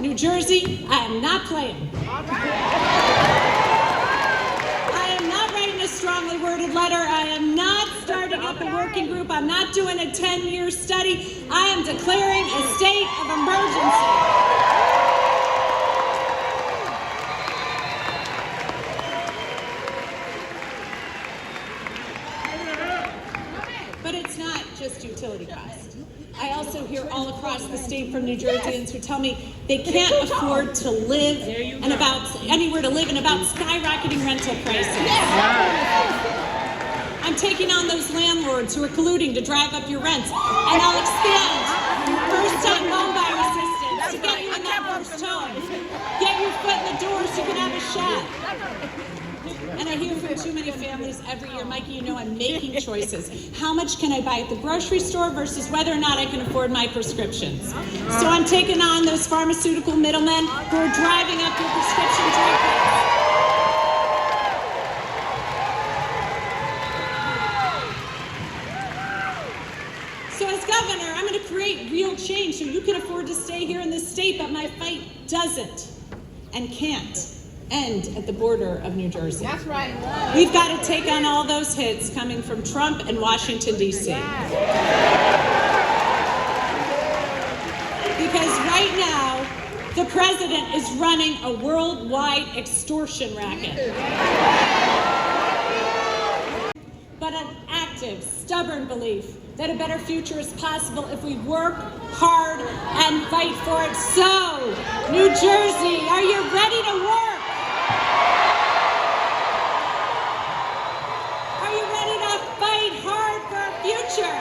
New Jersey, I am not playing. I am not writing a strongly worded letter. I am not starting up a working group. I'm not doing a 10-year study. I am declaring a state of emergency. But it's not just utility costs. I also hear all across the state from New Jerseyans who tell me they can't afford to live and anywhere to live and about skyrocketing rental prices. I'm taking on those landlords who are colluding to drive up your rents, and I'll expand first-time home buyer assistance to get you in that first home, get your foot in the door so you can have a shot. And I hear from too many families every year, Mikey, you know I'm making choices. How much can I buy at the grocery store versus whether or not I can afford my prescriptions? So I'm taking on those pharmaceutical middlemen who are driving up your prescription drug prices. So as governor, I'm going to create real change so you can afford to stay here in this state, but my fight doesn't and can't end at the border of New Jersey. That's right. We've got to take on all those hits coming from Trump and Washington, D.C. Because right now, the president is running a worldwide extortion racket. But an active, stubborn belief that a better future is possible if we work hard and fight for it. So, New Jersey, are you ready to work? Are you ready to fight hard for a future?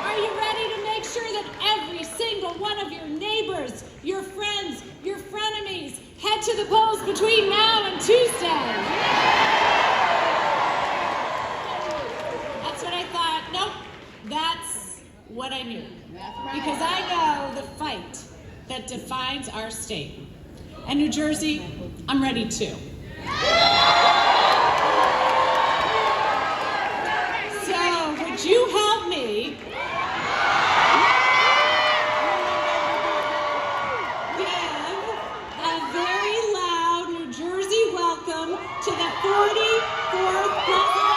Are you ready to make sure that every single one of your neighbors, your friends, your frenemies head to the polls between now and Tuesday? That's what I thought. Nope, that's what I knew. Because I know the fight that defines our state. And New Jersey, I'm ready too. So, would you help me give a very loud New Jersey welcome to the 44th president?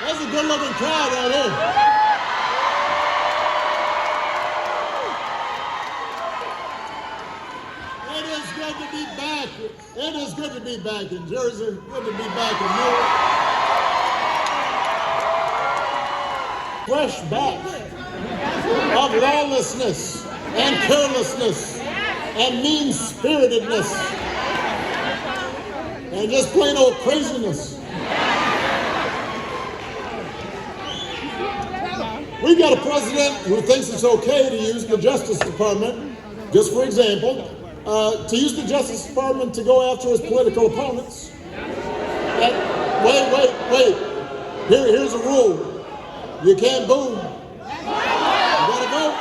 That's a good-looking crowd right here. It is good to be back. It is good to be back in Jersey. Good to be back in Newark. Fresh batch of lawlessness and carelessness and mean-spiritedness and just plain old craziness. We've got a president who thinks it's okay to use the Justice Department, just for example, to use the Justice Department to go after his political opponents. And wait. Here's a rule. You can't boo. You gotta vote.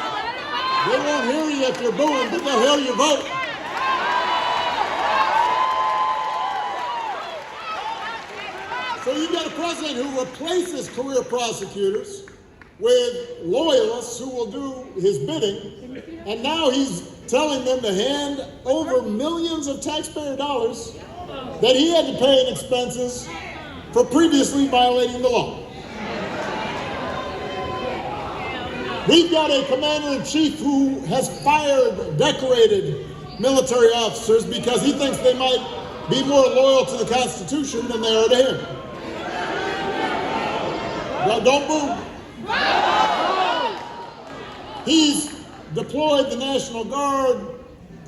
They won't hear you if you're booing, but they'll hear you vote. So you got a president who replaces career prosecutors with loyalists who will do his bidding, and now he's telling them to hand over millions of taxpayer dollars that he had to pay in expenses for previously violating the law. We've got a commander-in-chief who has fired decorated military officers because he thinks they might be more loyal to the Constitution than they are to him. Well, don't move. He's deployed the National Guard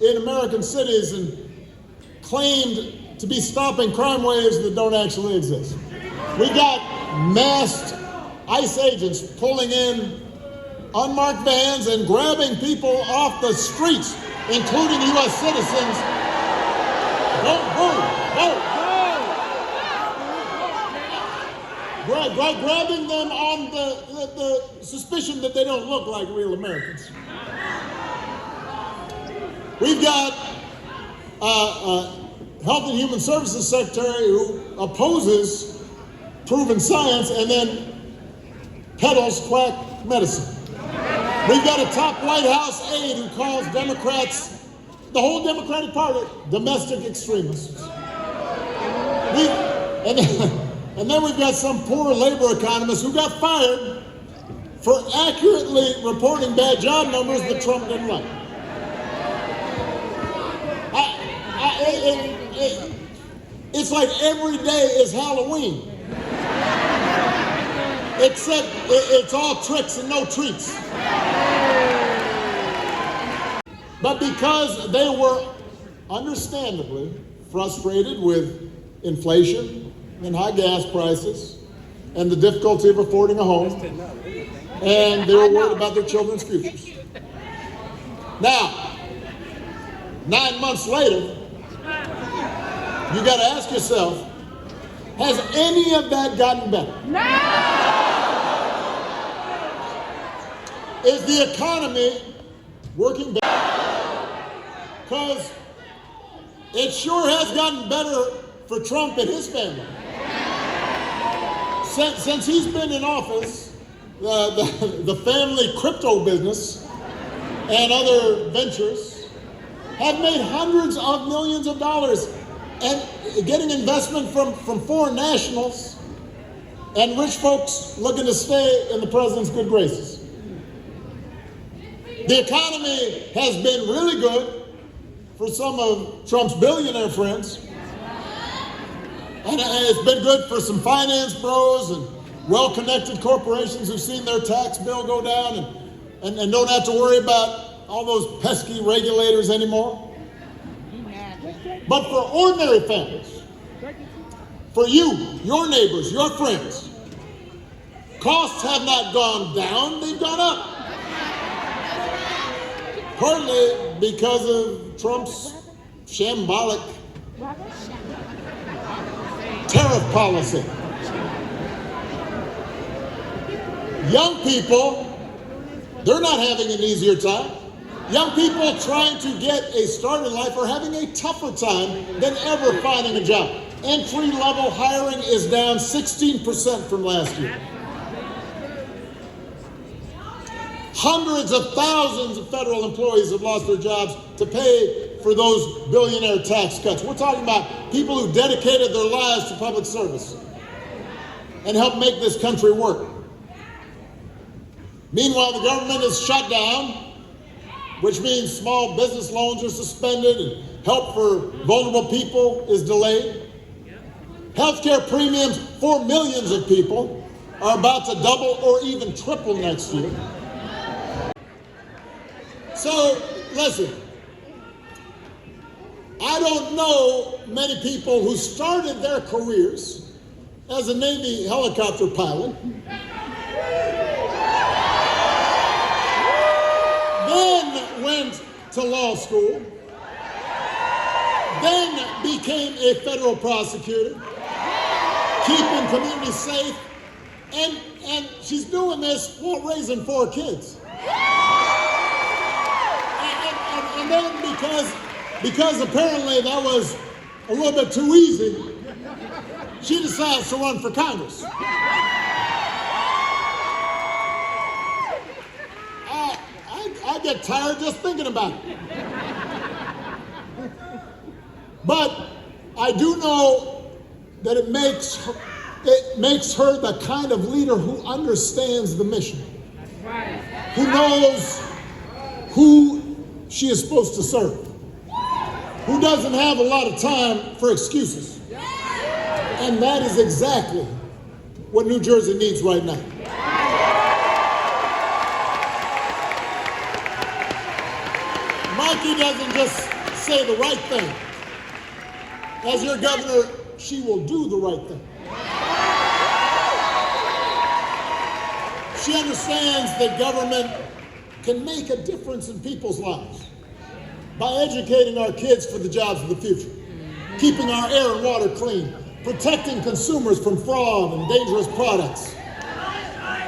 in American cities and claimed to be stopping crime waves that don't actually exist. We got masked ICE agents pulling in unmarked vans and grabbing people off the streets, including U.S. citizens. Don't move. Grabbing them on the suspicion that they don't look like real Americans. We've got Health and Human Services Secretary who opposes proven science and then peddles quack medicine. We've got a top White House aide who calls Democrats, the whole Democratic Party, domestic extremists. And then we've got some poor labor economist who got fired for accurately reporting bad job numbers that Trump didn't like. It's like every day is Halloween. Except it's all tricks and no treats. But because they were understandably frustrated with inflation and high gas prices and the difficulty of affording a home, and they were worried about their children's futures. Now, 9 months later, you got to ask yourself, has any of that gotten better? No! Is the economy working better? Because it sure has gotten better for Trump and his family. Since he's been in office, the family crypto business and other ventures have made hundreds of millions of dollars and getting investment from foreign nationals and rich folks looking to stay in the president's good graces. The economy has been really good for some of Trump's billionaire friends. And it's been good for some finance bros and well-connected corporations who've seen their tax bill go down and don't have to worry about all those pesky regulators anymore. But for ordinary families, for you, your neighbors, your friends, costs have not gone down, they've gone up. Partly because of Trump's shambolic tariff policy. Young people, they're not having an easier time. Young people trying to get a start in life are having a tougher time than ever finding a job. Entry-level hiring is down 16% from last year. Hundreds of thousands of federal employees have lost their jobs to pay for those billionaire tax cuts. We're talking about people who dedicated their lives to public service and helped make this country work. Meanwhile, the government is shut down, which means small business loans are suspended and help for vulnerable people is delayed. Healthcare premiums for millions of people are about to double or even triple next year. So, listen, I don't know many people who started their careers as a Navy helicopter pilot, then went to law school, then became a federal prosecutor, keeping communities safe, and she's doing this while raising 4 kids. And then because apparently that was a little bit too easy, she decides to run for Congress. get tired just thinking about it. But I do know that it makes her the kind of leader who understands the mission, who knows who she is supposed to serve, who doesn't have a lot of time for excuses. And that is exactly what New Jersey needs right now. Mikie doesn't just say the right thing. As your governor, she will do the right thing. She understands that government can make a difference in people's lives by educating our kids for the jobs of the future, keeping our air and water clean, protecting consumers from fraud and dangerous products,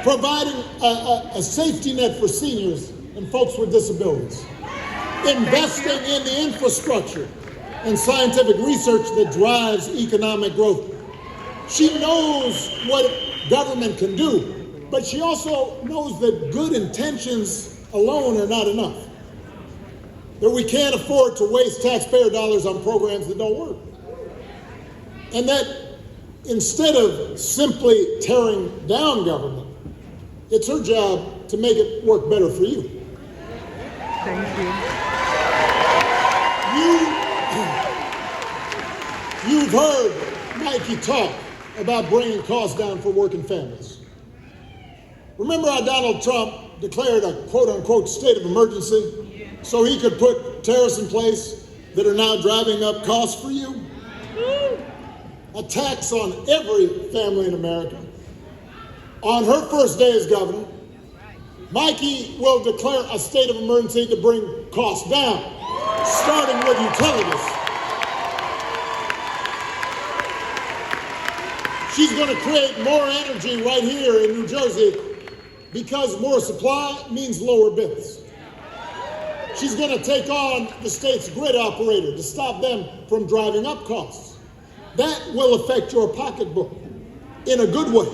providing a safety net for seniors and folks with disabilities, investing in the infrastructure and scientific research that drives economic growth. She knows what government can do, but she also knows that good intentions alone are not enough. That we can't afford to waste taxpayer dollars on programs that don't work. And that instead of simply tearing down government, it's her job to make it work better for you. Thank you. You've heard Mikie talk about bringing costs down for working families. Remember how Donald Trump declared a quote-unquote state of emergency so he could put tariffs in place that are now driving up costs for you? A tax on every family in America. On her first day as governor, Mikie will declare a state of emergency to bring costs down, starting with utilities. She's going to create more energy right here in New Jersey because more supply means lower bills. She's going to take on the state's grid operator to stop them from driving up costs. That will affect your pocketbook in a good way.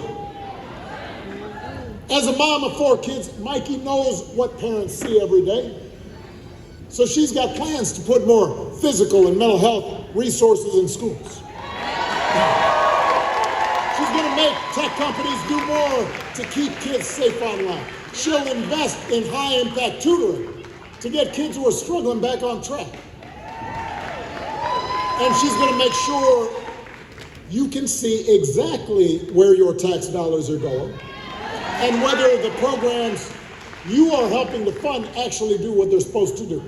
As a mom of 4 kids, Mikie knows what parents see every day. So she's got plans to put more physical and mental health resources in schools. She's going to make tech companies do more to keep kids safe online. She'll invest in high-impact tutoring to get kids who are struggling back on track. And she's going to make sure you can see exactly where your tax dollars are going and whether the programs you are helping to fund actually do what they're supposed to do.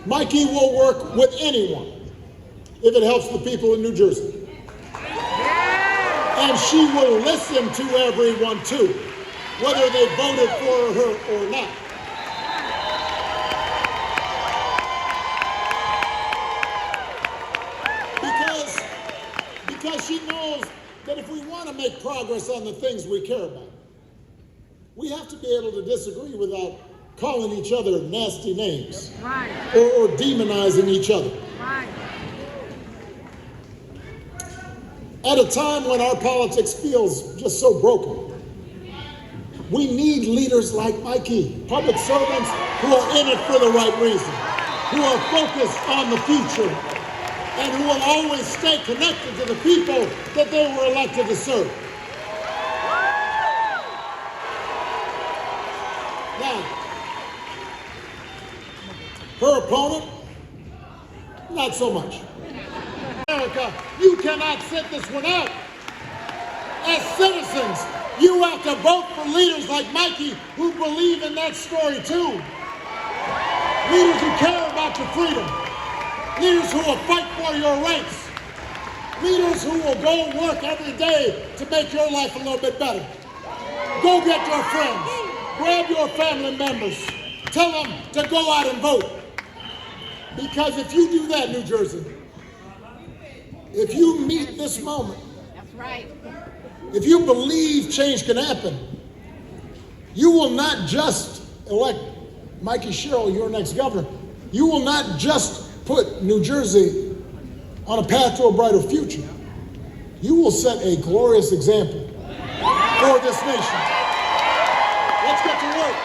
Mikie will work with anyone if it helps the people in New Jersey. And she will listen to everyone too, whether they voted for her or not. Because she knows that if we want to make progress on the things we care about, we have to be able to disagree without calling each other nasty names, Right. or demonizing each other. Right. At a time when our politics feels just so broken, we need leaders like Mikie, public servants who are in it for the right reason, who are focused on the future, and who will always stay connected to the people that they were elected to serve. Now, her opponent, not so much. America, you cannot sit this one out. As citizens, you have to vote for leaders like Mikie who believe in that story too. Leaders who care about your freedom. Leaders who will fight for your rights. Leaders who will go work every day to make your life a little bit better. Go get your friends. Grab your family members. Tell them to go out and vote. Because if you do that, New Jersey, if you meet this moment, That's right. if you believe change can happen, you will not just elect Mikie Sherrill, your next governor. You will not just put New Jersey on a path to a brighter future. You will set a glorious example for this nation. Let's get to work.